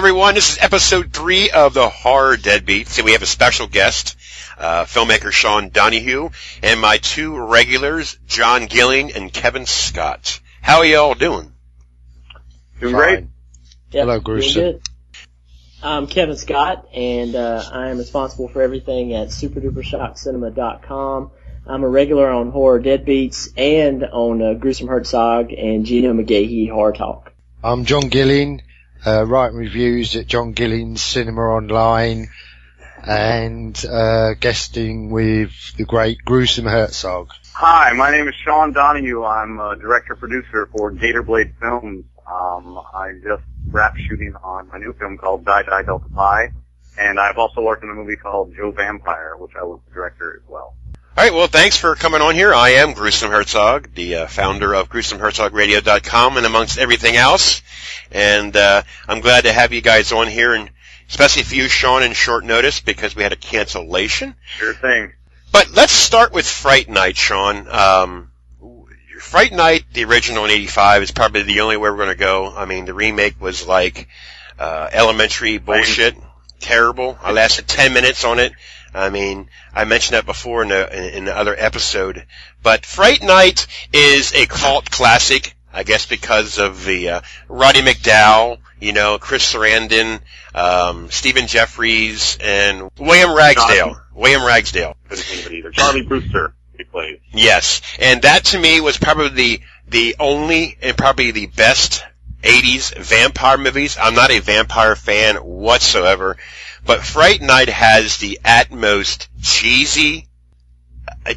everyone. This is episode 3 of the Horror Deadbeats, and we have a special guest, filmmaker Sean Donohue, and my 2 regulars, John Gilling and Kevin Scott. How are y'all doing? Doing great. Yep, Hello, Gruesome. I'm Kevin Scott, and I am responsible for everything at superdupershockcinema.com. I'm a regular on Horror Deadbeats and on Gruesome Herzog and Gino McGahee Horror Talk. I'm John Gilling, writing reviews at John Gilling's Cinema Online, and guesting with the great Gruesome Herzog. Hi, my name is Sean Donohue. I'm a director-producer for Gatorblade Films. I just wrapped shooting on my new film called Die Die Delta Pi, and I've also worked in a movie called Joe Vampire, which I was the director as well. All right, well, thanks for coming on here. I am Gruesome Herzog, the founder of GruesomeHerzogRadio.com, and amongst everything else. And I'm glad to have you guys on here, and especially for you, Sean, in short notice, because we had a cancellation. Sure thing. But let's start with Fright Night, Sean. Fright Night, the original in 85, is probably the only way we're going to go. I mean, the remake was like elementary bullshit, terrible. I lasted 10 minutes on it. I mean, I mentioned that before in the other episode. But Fright Night is a cult classic, I guess because of the Roddy McDowall, you know, Chris Sarandon, Stephen Jeffries, and William Ragsdale. Couldn't think of it either. Charlie Brewster, he plays. Yes, and that to me was probably the only and probably the best 80s vampire movies. I'm not a vampire fan whatsoever, but Fright Night has the utmost cheesy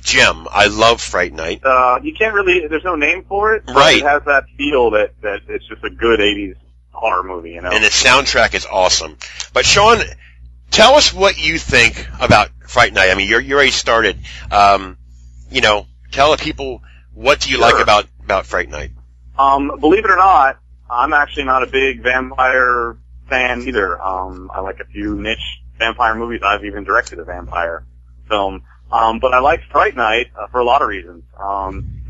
gem. I love Fright Night. You can't really, there's no name for it. Right. It has that feel that it's just a good 80s horror movie, you know? And the soundtrack is awesome. But Sean, tell us what you think about Fright Night. I mean, you already started. You know, tell the people what do you like about Fright Night. Believe it or not, I'm actually not a big vampire fan either. I like a few niche vampire movies. I've even directed a vampire film. But I like Fright Night for a lot of reasons.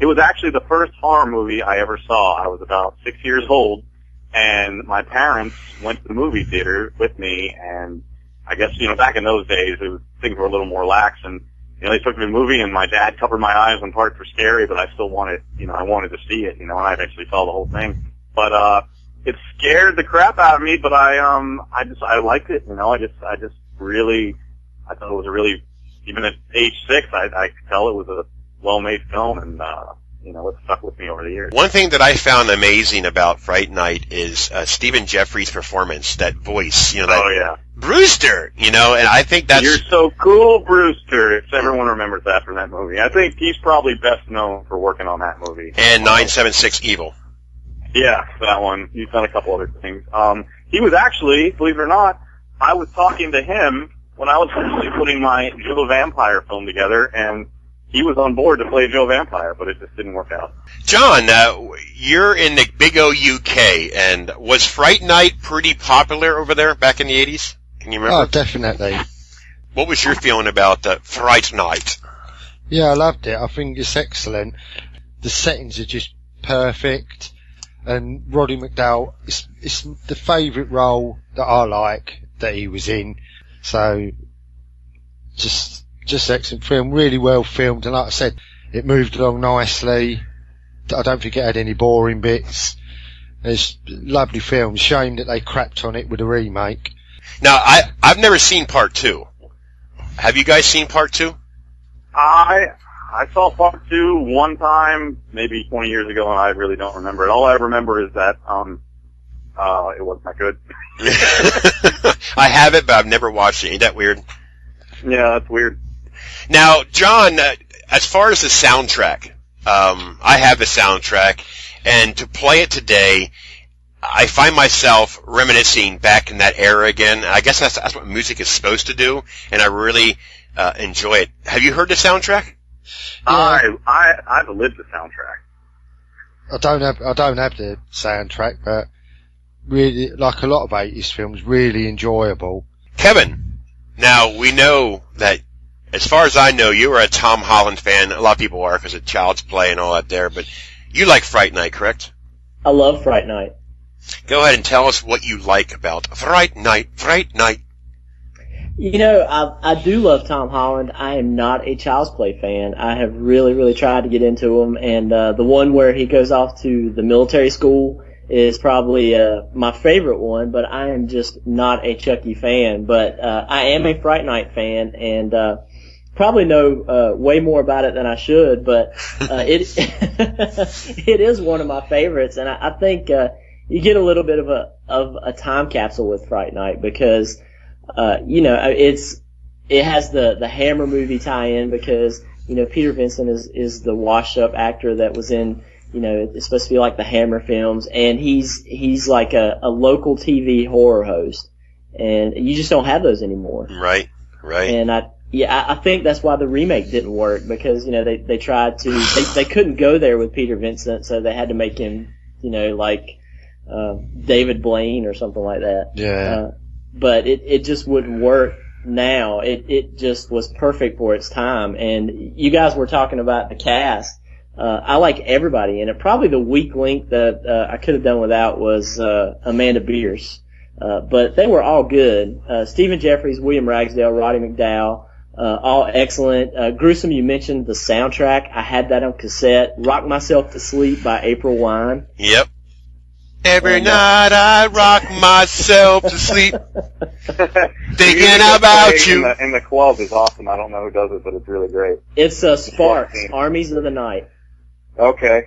It was actually the first horror movie I ever saw. I was about 6 years old, and my parents went to the movie theater with me, and I guess, you know, back in those days, things were a little more lax, and, you know, they took me to the movie, and my dad covered my eyes when parts were scary, but I still wanted, you know, I wanted to see it, you know, and I eventually saw the whole thing. But, it scared the crap out of me, but I liked it, you know, I thought it was a really, even at age 6, I could tell it was a well-made film, and, you know, it stuck with me over the years. One thing that I found amazing about Fright Night is Stephen Jeffries' performance, that voice, you know, that oh, yeah. Brewster, you know, and I think that's... You're so cool, Brewster, if everyone remembers that from that movie. I think he's probably best known for working on that movie. And 976 Evil. Yeah, that one. He's done a couple other things. He was actually, believe it or not, I was talking to him when I was actually putting my Joe Vampire film together, and he was on board to play Joe Vampire, but it just didn't work out. John, you're in the big O UK, and was Fright Night pretty popular over there back in the 80s? Can you remember? Oh, definitely. What was your feeling about Fright Night? Yeah, I loved it. I think it's excellent. The settings are just perfect. And Roddy McDowall, it's the favourite role that I like that he was in. So, just excellent film, really well filmed, and like I said, it moved along nicely. I don't think it had any boring bits. It's a lovely film. Shame that they crapped on it with a remake. Now, I've never seen part 2. Have you guys seen part 2? I saw part 2 one time, maybe 20 years ago, and I really don't remember it. All I remember is that it wasn't that good. I have it, but I've never watched it. Ain't that weird? Yeah, that's weird. Now, John, as far as the soundtrack, I have the soundtrack, and to play it today, I find myself reminiscing back in that era again. I guess that's what music is supposed to do, and I really enjoy it. Have you heard the soundtrack? Yeah. I've lived the soundtrack. I don't have the soundtrack, but really, like a lot of 80s films, really enjoyable. Kevin, now we know that, as far as I know, you are a Tom Holland fan. A lot of people are because of Child's Play and all that there, but you like Fright Night, correct? I love Fright Night. Go ahead and tell us what you like about Fright Night. Fright Night. You know, I do love Tom Holland. I am not a Child's Play fan. I have really, really tried to get into him, and the one where he goes off to the military school is probably my favorite one, but I am just not a Chucky fan. But I am a Fright Night fan, and probably know way more about it than I should, but it it is one of my favorites, and I think you get a little bit of a time capsule with Fright Night because you know, it has the Hammer movie tie-in because, you know, Peter Vincent is the washed-up actor that was in, you know, it's supposed to be like the Hammer films, and he's like a local TV horror host, and you just don't have those anymore. Right. And I think that's why the remake didn't work because, you know, they tried to, they couldn't go there with Peter Vincent, so they had to make him, you know, like David Blaine or something like that. Yeah. But it just wouldn't work now. It just was perfect for its time. And you guys were talking about the cast. I like everybody in it. Probably the weak link that I could have done without was Amanda Beers. But they were all good. Stephen Jeffries, William Ragsdale, Roddy McDowall, all excellent. Gruesome, you mentioned the soundtrack. I had that on cassette. Rock Myself to Sleep by April Wine. Yep. Every night I rock myself to sleep, thinking about you. In the club is awesome. I don't know who does it, but it's really great. It's Sparks, Armies of the Night. Okay.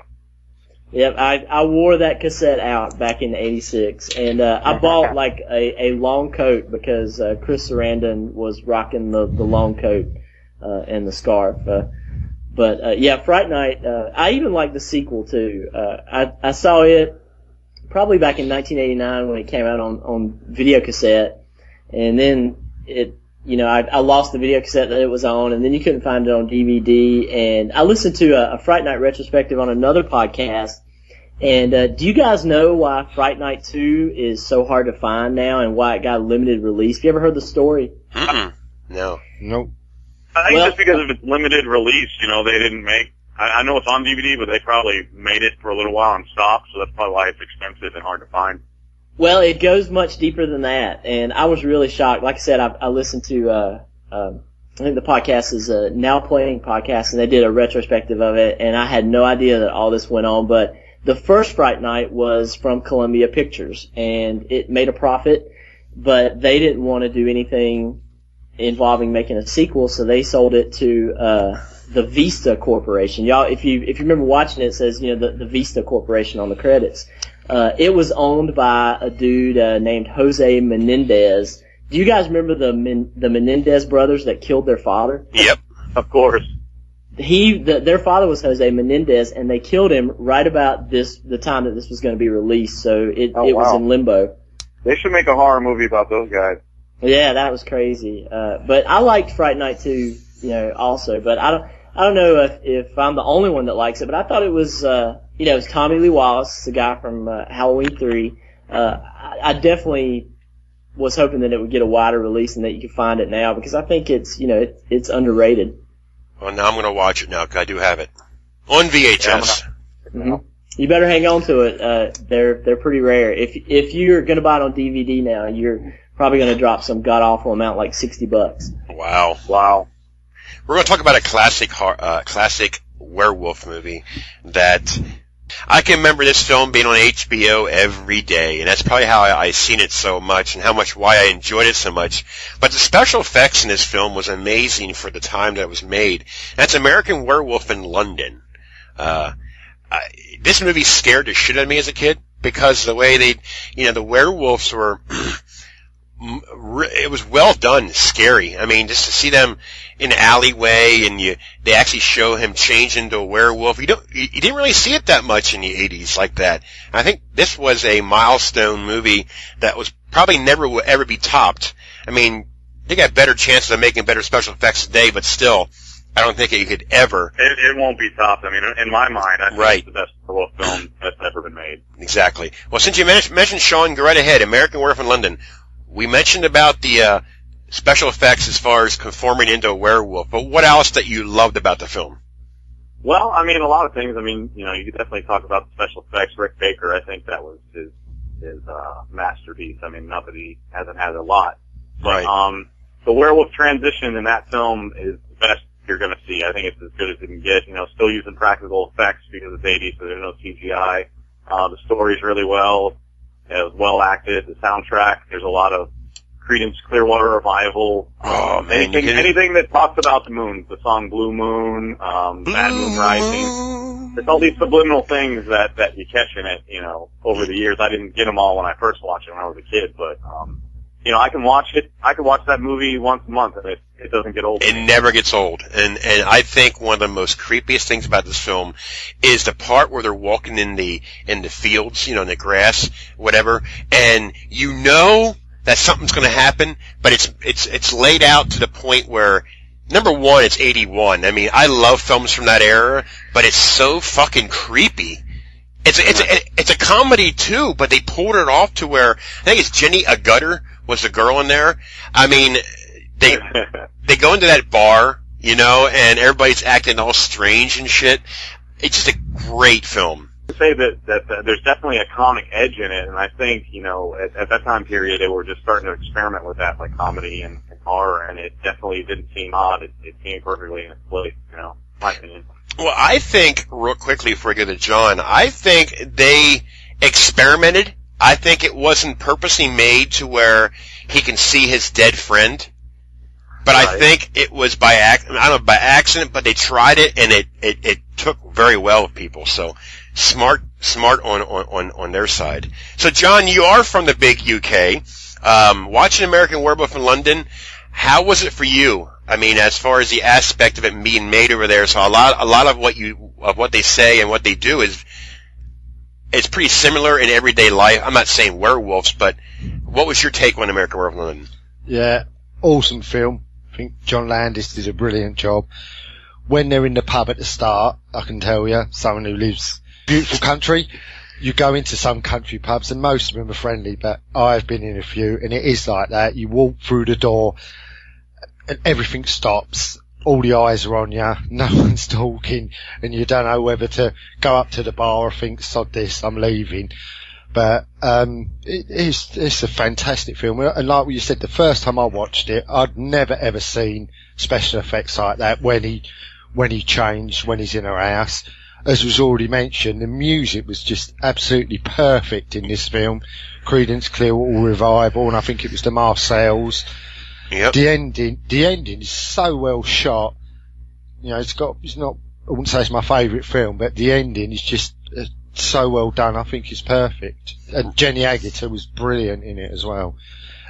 Yep, I wore that cassette out back in '86, and I bought like a long coat because Chris Sarandon was rocking the long coat and the scarf. But yeah, Fright Night. I even like the sequel too. I saw it probably back in 1989 when it came out on video cassette, and then I lost the video cassette that it was on, and then you couldn't find it on DVD, and I listened to a Fright Night retrospective on another podcast, and do you guys know why Fright Night 2 is so hard to find now and why it got limited release? Have you ever heard the story? No. Nope. I think just because of its limited release, you know, they didn't make. I know it's on DVD, but they probably made it for a little while in stock, so that's probably why it's expensive and hard to find. Well, it goes much deeper than that, and I was really shocked. Like I said, I listened to, I think the podcast is a Now Playing podcast, and they did a retrospective of it, and I had no idea that all this went on, but the first Fright Night was from Columbia Pictures, and it made a profit, but they didn't want to do anything involving making a sequel, so they sold it to, the Vista Corporation. Y'all, if you remember watching it, it says, you know, the Vista Corporation on the credits. It was owned by a dude named Jose Menendez. Do you guys remember the Menendez brothers that killed their father? Yep. Of course. Their father was Jose Menendez, and they killed him right about the time that this was going to be released, so it was in limbo. They should make a horror movie about those guys. Yeah, that was crazy. But I liked Fright Night 2, you know, also, but I don't know if I'm the only one that likes it, but I thought it was, it was Tommy Lee Wallace, the guy from Halloween 3. I definitely was hoping that it would get a wider release and that you could find it now because I think it's, you know, it's underrated. Well, now I'm going to watch it now because I do have it on VHS. Mm-hmm. You better hang on to it. They're pretty rare. If you're going to buy it on DVD now, you're probably going to drop some god awful amount like $60. Wow. We're going to talk about a classic werewolf movie that I can remember this film being on HBO every day, and that's probably how I seen it so much and why I enjoyed it so much. But the special effects in this film was amazing for the time that it was made. That's American Werewolf in London. This movie scared the shit out of me as a kid because the way the werewolves were, it was well done, scary. I mean, just to see them in the alleyway and they actually show him change into a werewolf. You didn't really see it that much in the 80s like that. I think this was a milestone movie that was probably never will ever be topped. I mean, they got better chances of making better special effects today, but still, I don't think it could ever. It won't be topped. I mean, in my mind, I think it's the best werewolf film that's ever been made. Exactly. Well, since you mentioned Sean, go right ahead. American Werewolf in London. We mentioned about the special effects as far as conforming into a werewolf, but what else that you loved about the film? Well, I mean, a lot of things. I mean, you know, you could definitely talk about the special effects. Rick Baker, I think that was his is a masterpiece. I mean, not that he hasn't had a lot, but Right. the werewolf transition in that film is the best you're going to see. I think it's as good as it can get. Still using practical effects because it's 80s, so there's no CGI. The story's really well. It was well acted. The soundtrack, there's a lot of Creedence Clearwater Revival. Oh, man, anything that talks about the moon. The song Blue Moon, Bad Moon Rising. There's all these subliminal things that you catch in it, over the years. I didn't get them all when I first watched it when I was a kid, but, I can watch it. I can watch that movie once a month, and it doesn't get old. It never gets old. And I think one of the most creepiest things about this film is the part where they're walking in the fields, in the grass, whatever, and that something's going to happen, but it's laid out to the point where, number one, it's 81. I mean, I love films from that era, but it's so fucking creepy. It's a comedy too, but they pulled it off to where I think it's Jenny Agutter was the girl in there. I mean, they go into that bar, and everybody's acting all strange and shit. It's just a great film. I would say that there's definitely a comic edge in it, and I think, at that time period, they were just starting to experiment with that, like comedy and horror, and it definitely didn't seem odd. It came perfectly in its place, my opinion. Well, I think, real quickly before I go to John, I think they experimented. I think it wasn't purposely made to where he can see his dead friend. But right. I think it was by accident, but they tried it, and it took very well with people. So smart on their side. So John, you are from the big UK. Watching American Werewolf in London, how was it for you? I mean, as far as the aspect of it being made over there, so a lot of what they say and what they do is pretty similar in everyday life. I'm not saying werewolves, but what was your take on American Werewolf in London? Yeah, awesome film. I think John Landis did a brilliant job. When they're in the pub at the start, I can tell you, someone who lives in a beautiful country, you go into some country pubs and most of them are friendly, but I've been in a few and it is like that. You walk through the door and everything stops. All the eyes are on you. No one's talking, and you don't know whether to go up to the bar or think, "Sod this, I'm leaving." But it's a fantastic film. And like what you said, the first time I watched it, I'd never ever seen special effects like that. When he changed, when he's in her house, as was already mentioned, the music was just absolutely perfect in this film. Creedence Clearwater Revival, and I think it was the Marcells. Yep. The ending is so well shot. It's not, I wouldn't say it's my favourite film, but the ending is just so well done. I think it's perfect. And Jenny Agutter was brilliant in it as well.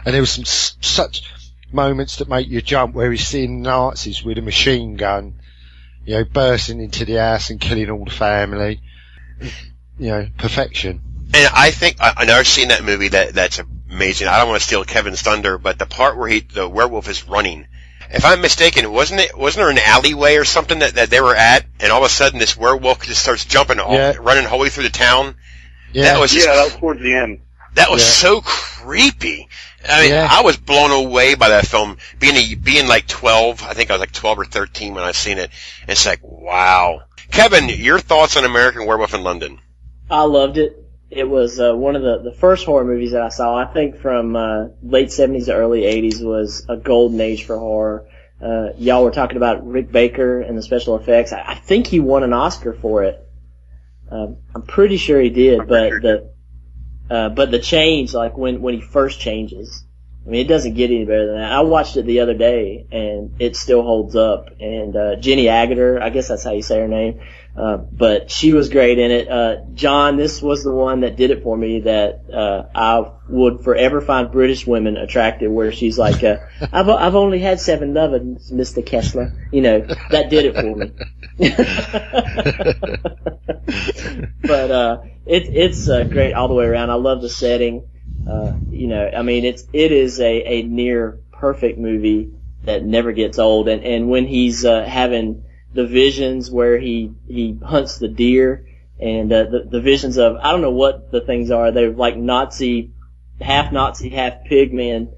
And there was some such moments that make you jump, where he's seeing Nazis with a machine gun, bursting into the house and killing all the family. Perfection. And I think I've never seen that movie. That's amazing. I don't want to steal Kevin's thunder, but the part where the werewolf is running, if I'm mistaken, wasn't there an alleyway or something that they were at, and all of a sudden this werewolf just starts jumping, running wholly through the town? Yeah, that was towards the end. That was so creepy. I mean, I was blown away by that film. Being like 12, I think I was like 12 or 13 when I seen it. It's like, wow. Kevin, your thoughts on American Werewolf in London? I loved it. It was one of the first horror movies that I saw. I think from late 70s to early 80s was a golden age for horror. Y'all were talking about Rick Baker and the special effects. I think he won an Oscar for it. I'm pretty sure he did, but the change, like when he first changes, I mean, it doesn't get any better than that. I watched it the other day and it still holds up. And Jenny Agutter, I guess that's how you say her name. But she was great in it. John, this was the one that did it for me, that I would forever find British women attractive, where she's like, I've only had 7 lovers, Mr. Kessler. That did it for me. But it's great all the way around. I love the setting. I mean, it is a near perfect movie that never gets old. And when he's having the visions where he hunts the deer, and the visions of, I don't know what the things are. They're like half Nazi, half pig men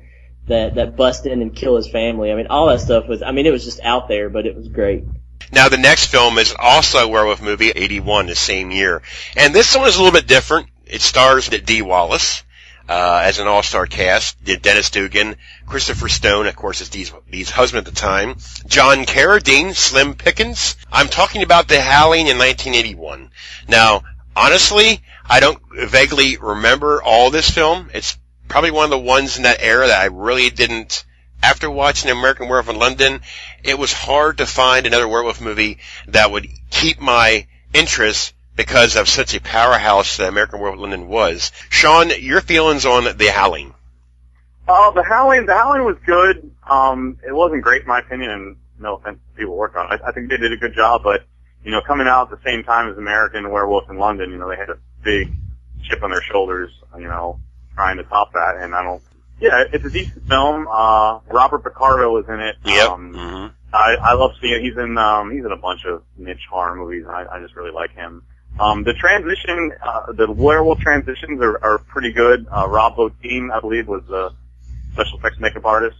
that bust in and kill his family. I mean, all that stuff it was just out there, but it was great. Now, the next film is also a werewolf movie, 81, the same year. And this one is a little bit different. It stars Dee Wallace as an all-star cast. Dennis Dugan, Christopher Stone, of course, is Dee's husband at the time. John Carradine, Slim Pickens. I'm talking about The Howling in 1981. Now, honestly, I don't vaguely remember all this film. It's probably one of the ones in that era that I really didn't. After watching American Werewolf in London, it was hard to find another werewolf movie that would keep my interest because of such a powerhouse that American Werewolf in London was. Sean, your feelings on The Howling? The Howling was good. It wasn't great in my opinion, and no offense to people who worked on it. I think they did a good job, but, coming out at the same time as American Werewolf in London, they had a big chip on their shoulders, trying to top that, and it's a decent film. Robert Picardo was in it. Yep. I love seeing he's in a bunch of niche horror movies. I just really like him. The transition, the werewolf transitions are pretty good. Rob Bottin, I believe, was the special effects makeup artist,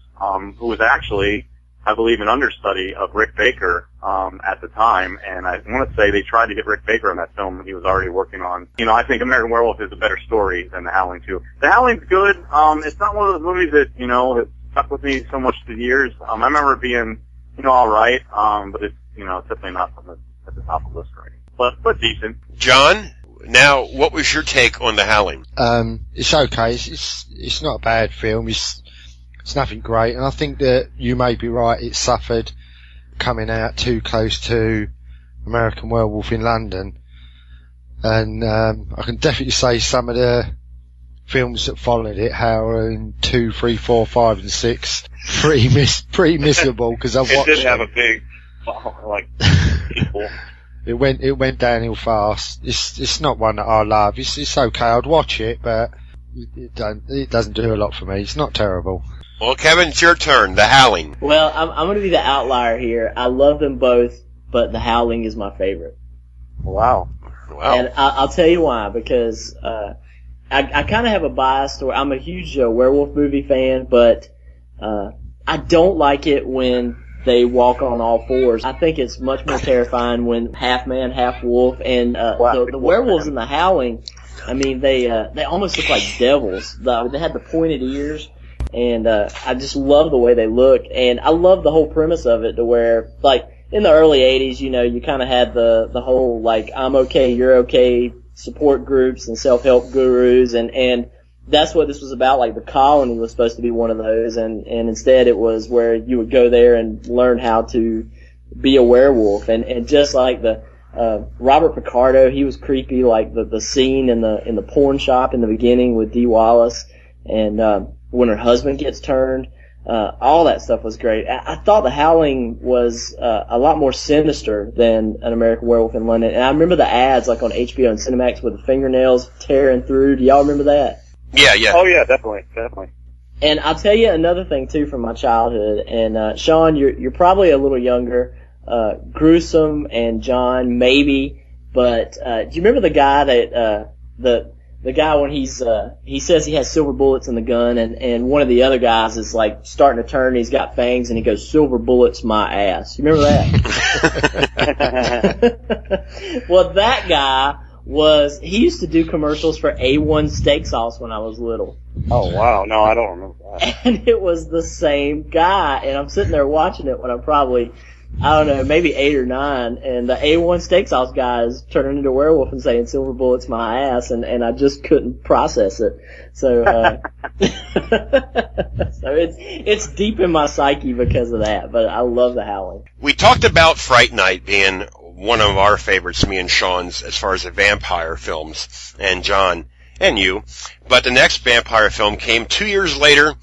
who was actually, I believe, an understudy of Rick Baker, at the time. And I want to say they tried to get Rick Baker on that film he was already working on. I think American Werewolf is a better story than The Howling 2. The Howling's good. It's not one of those movies that, has stuck with me so much through the years. I remember it being, alright, but it's, it's definitely not something that's at the top of the list right now. But decent. John, now, what was your take on The Howling? It's okay. It's not a bad film. It's nothing great, and I think that you may be right. It suffered coming out too close to American Werewolf in London, and I can definitely say some of the films that followed it, Howling 2, 3, 4, 5, and 6, pretty missable because I've watched. It did have a big, people. It went downhill fast. It's not one that I love. It's okay. I'd watch it, but it doesn't do a lot for me. It's not terrible. Well, Kevin, it's your turn. The Howling. Well, I'm going to be the outlier here. I love them both, but The Howling is my favorite. Wow. And I'll tell you why, because I kind of have a bias toward. I'm a huge werewolf movie fan, but I don't like it when they walk on all fours. I think it's much more terrifying when half man, half wolf, and the werewolves in The Howling. I mean, they almost look like devils. They had the pointed ears. And I just love the way they look, and I love the whole premise of it, to where, like, in the early 80s, you kind of had the whole, like, I'm okay, you're okay support groups and self-help gurus, and that's what this was about. Like, the Colony was supposed to be one of those, and instead it was where you would go there and learn how to be a werewolf, and just like the Robert Picardo, he was creepy, like the scene in the porn shop in the beginning with Dee Wallace, and when her husband gets turned, all that stuff was great. I thought The Howling was a lot more sinister than An American Werewolf in London. And I remember the ads, like on HBO and Cinemax, with the fingernails tearing through. Do y'all remember that? Yeah. Oh yeah, definitely. And I'll tell you another thing too from my childhood. And Sean, you're probably a little younger. Gruesome and John maybe, but do you remember the guy that the guy when he says he has silver bullets in the gun, and one of the other guys is like starting to turn, and he's got fangs, and he goes, "Silver bullets, my ass." You remember that? Well, that guy he used to do commercials for A1 steak sauce when I was little. Oh wow, no, I don't remember that. And it was the same guy, and I'm sitting there watching it when I'm probably, I don't know, maybe 8 or 9, and the A1 steak sauce guy is turning into a werewolf and saying "silver bullets my ass," and I just couldn't process it. So, so it's deep in my psyche because of that. But I love The Howling. We talked about Fright Night being one of our favorites, me and Sean's, as far as the vampire films, and John and you. But the next vampire film came 2 years later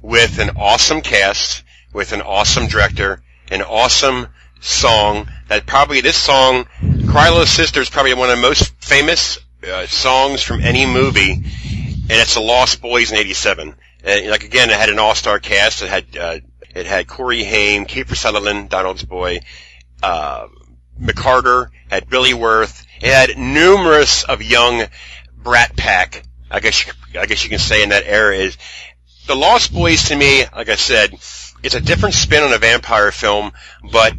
with an awesome cast, with an awesome director, an awesome song. This song, Krylo's Sister, is probably one of the most famous songs from any movie, and it's The Lost Boys in '87. Like again, it had an all-star cast. It had Corey Haim, Kiefer Sutherland, Donald's boy, McCarter, had Billy Wirth. It had numerous of young Brat Pack, I guess you can say, in that era. Is The Lost Boys, to me, like I said, it's a different spin on a vampire film, but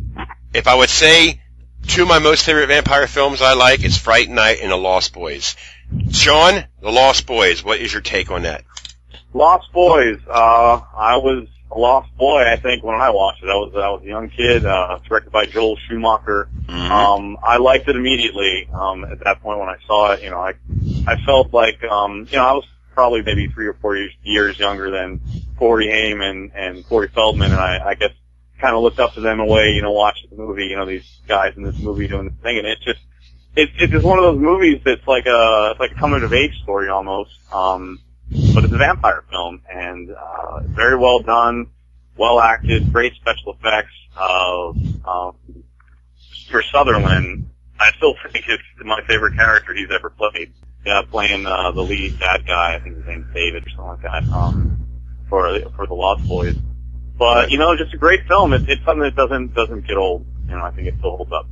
if I would say two of my most favorite vampire films I like, it's Fright Night and The Lost Boys. Sean, The Lost Boys, what is your take on that? Lost Boys. I was a lost boy, I think, when I watched it. I was a young kid, directed by Joel Schumacher. Mm-hmm. I liked it immediately, at that point when I saw it. You know, I felt like, I was probably maybe 3 or 4 years younger than Corey Haim and Corey Feldman, and I guess kind of looked up to them in a way, watching the movie, these guys in this movie doing this thing, and it's just one of those movies that's like a coming of age story almost. But it's a vampire film, and very well done, well acted, great special effects. For Sutherland, I still think it's my favorite character he's ever played. Yeah, playing the lead bad guy, I think his name's David or something like that, for the Lost Boys. But just a great film. It's something that doesn't get old. I think it still holds up.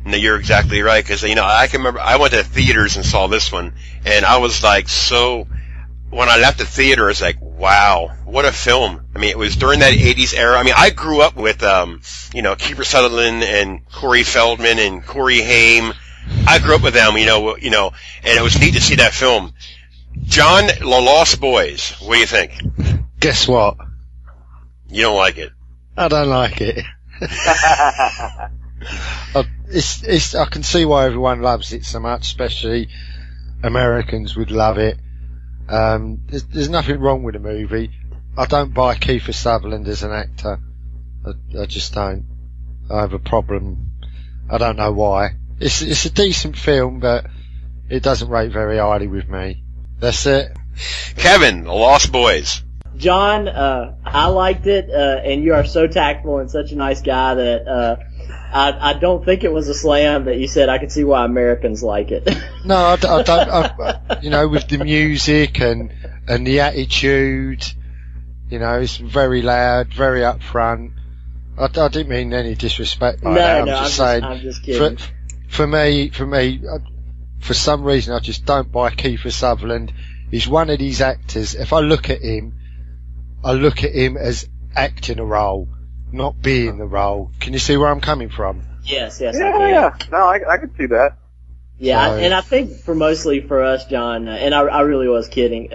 No, you're exactly right, because I can remember I went to theaters and saw this one, and I was like when I left the theater, I was like, wow, what a film. I mean, it was during that 80's era. I mean, I grew up with, Kiefer Sutherland and Corey Feldman and Corey Haim. I grew up with them, and it was neat to see that film. John, The Lost Boys, what do you think? Guess what? You don't like it. I don't like it. I can see why everyone loves it so much, especially Americans would love it. There's nothing wrong with the movie. I don't buy Kiefer Sutherland as an actor. I just don't. I have a problem. I don't know why. It's a decent film, but it doesn't rate very highly with me. That's it. Kevin, The Lost Boys. John, I liked it, and you are so tactful and such a nice guy that I don't think it was a slam that you said I could see why Americans like it. No, I don't. With the music and the attitude, it's very loud, very upfront. I didn't mean any disrespect by that. I'm just kidding. For me, for some reason, I just don't buy Kiefer Sutherland. He's one of these actors. If I look at him as acting a role, not being the role. Can you see where I'm coming from? Yes. Yeah. No, I can see that. Yeah, and I think mostly for us, John, and I really was kidding.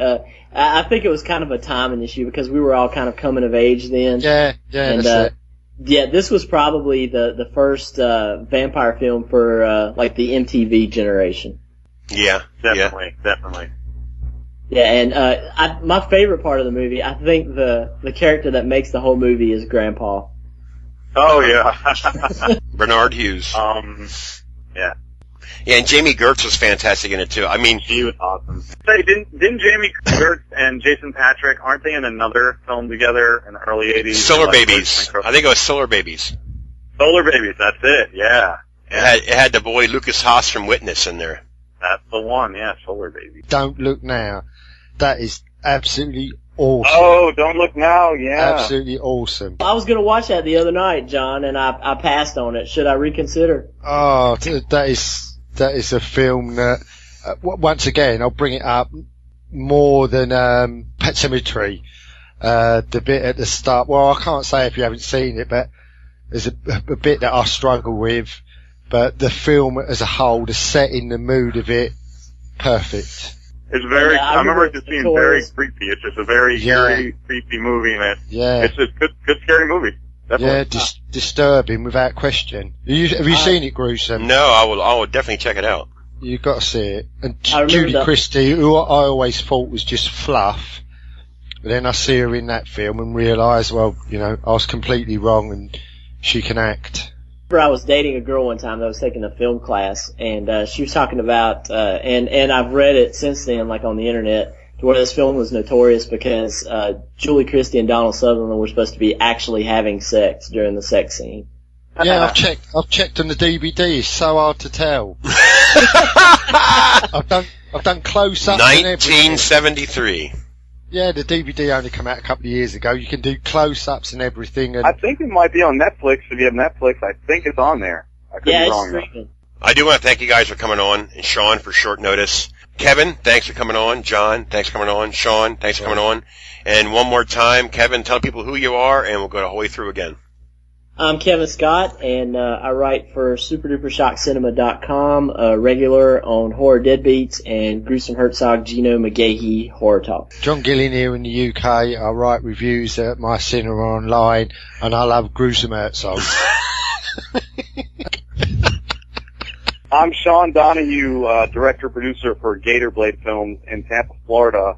I think it was kind of a timing issue because we were all kind of coming of age then. Yeah, and, that's it. Yeah, this was probably the first vampire film for like the MTV generation. Yeah, definitely. Yeah, and my favorite part of the movie, I think the character that makes the whole movie is Grandpa. Oh yeah, Bernard Hughes. Yeah. Yeah, and Jamie Gertz was fantastic in it too. I mean, he was awesome. Say, didn't Jamie Gertz and Jason Patric, aren't they in another film together in the early 80s? Solar Babies. I think it was Solar Babies. Solar Babies, that's it. Yeah. It had the boy Lucas Haas from Witness in there. That's the one. Yeah, Solar Babies. Don't Look Now. That is absolutely awesome. Oh, Don't Look Now. Yeah. Absolutely awesome. I was going to watch that the other night, John, and I passed on it. Should I reconsider? Oh, that is a film that, once again, I'll bring it up more than Pet Sematary. The bit at the start, well, I can't say if you haven't seen it, but there's a bit that I struggle with. But the film as a whole, the setting, the mood of it, perfect. It's very, I remember it just being very creepy. It's just a very eerie, creepy movie, and it's just good scary movie. Definitely. Yeah, disturbing without question. Have you seen it, Gruesome? No, I will definitely check it out. You've got to see it. And Judy Christie, who I always thought was just fluff, but then I see her in that film and realise, well, I was completely wrong and she can act. I was dating a girl one time that was taking a film class, and she was talking about, and I've read it since then, like on the internet, to where this film was notorious because Julie Christie and Donald Sutherland were supposed to be actually having sex during the sex scene. Yeah, I've checked on the DVD. It's so hard to tell. I've done close-ups. 1973. Yeah, the DVD only came out a couple of years ago. You can do close-ups and everything. And I think it might be on Netflix. If you have Netflix, I think it's on there. I could be wrong. Streaming. I do want to thank you guys for coming on, and Sean for short notice. Kevin, thanks for coming on. John, thanks for coming on. Sean, thanks for coming on. And one more time, Kevin, tell people who you are, and we'll go all the way through again. I'm Kevin Scott, and I write for SuperDuperShockCinema.com, regular on Horror Deadbeats and Gruesome Herzog, Gino McGahee Horror Talk. John Gilling here in the UK. I write reviews at my cinema online, and I love Gruesome Herzog. I'm Sean Donohue, director-producer for Gator Blade Films in Tampa, Florida.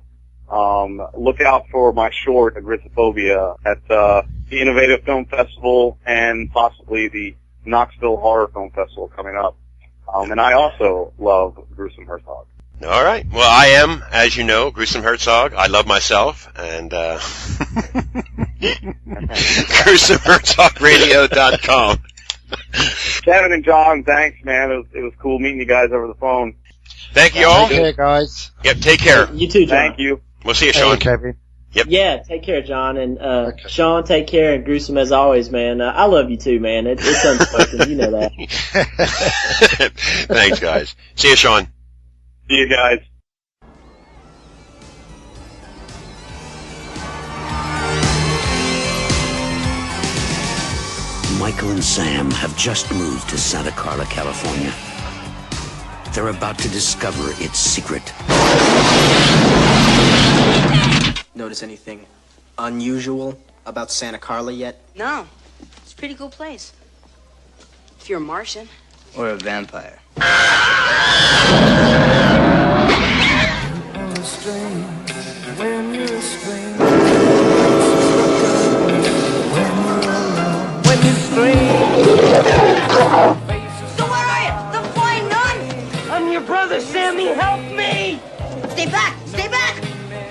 Look out for my short, Agrithophobia, at the Innovative Film Festival and possibly the Knoxville Horror Film Festival coming up. And I also love Gruesome Herzog. All right. Well, I am, as you know, Gruesome Herzog. I love myself, and GruesomeHerzogRadio.com. Kevin and John, thanks, man. It was cool meeting you guys over the phone. Thank you all. Take care, guys. Yep, take care. You too, John. Thank you. We'll see you, Sean. Hey, Kevin. Yep. Yeah, take care, John. And Sean, take care. And Gruesome, as always, man. I love you too, man. It's unspoken. You know that. Thanks, guys. See you, Sean. See you guys. Michael and Sam have just moved to Santa Carla, California. They're about to discover its secret. Notice anything unusual about Santa Carla yet? No. It's a pretty cool place. If you're a Martian. Or a vampire. So where are you? The flying nun? I'm your brother, Sammy. Help me! Stay back! Stay back!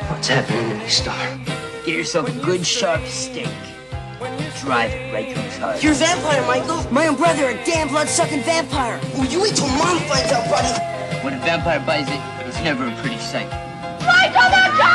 What's happening to me, Star? Get yourself a good sharp steak. Drive it right through his heart. You're a vampire, Michael. My own brother, a damn blood-sucking vampire. Oh, you wait till Mom finds out, buddy. When a vampire buys it, it's never a pretty sight. Michael, they're coming!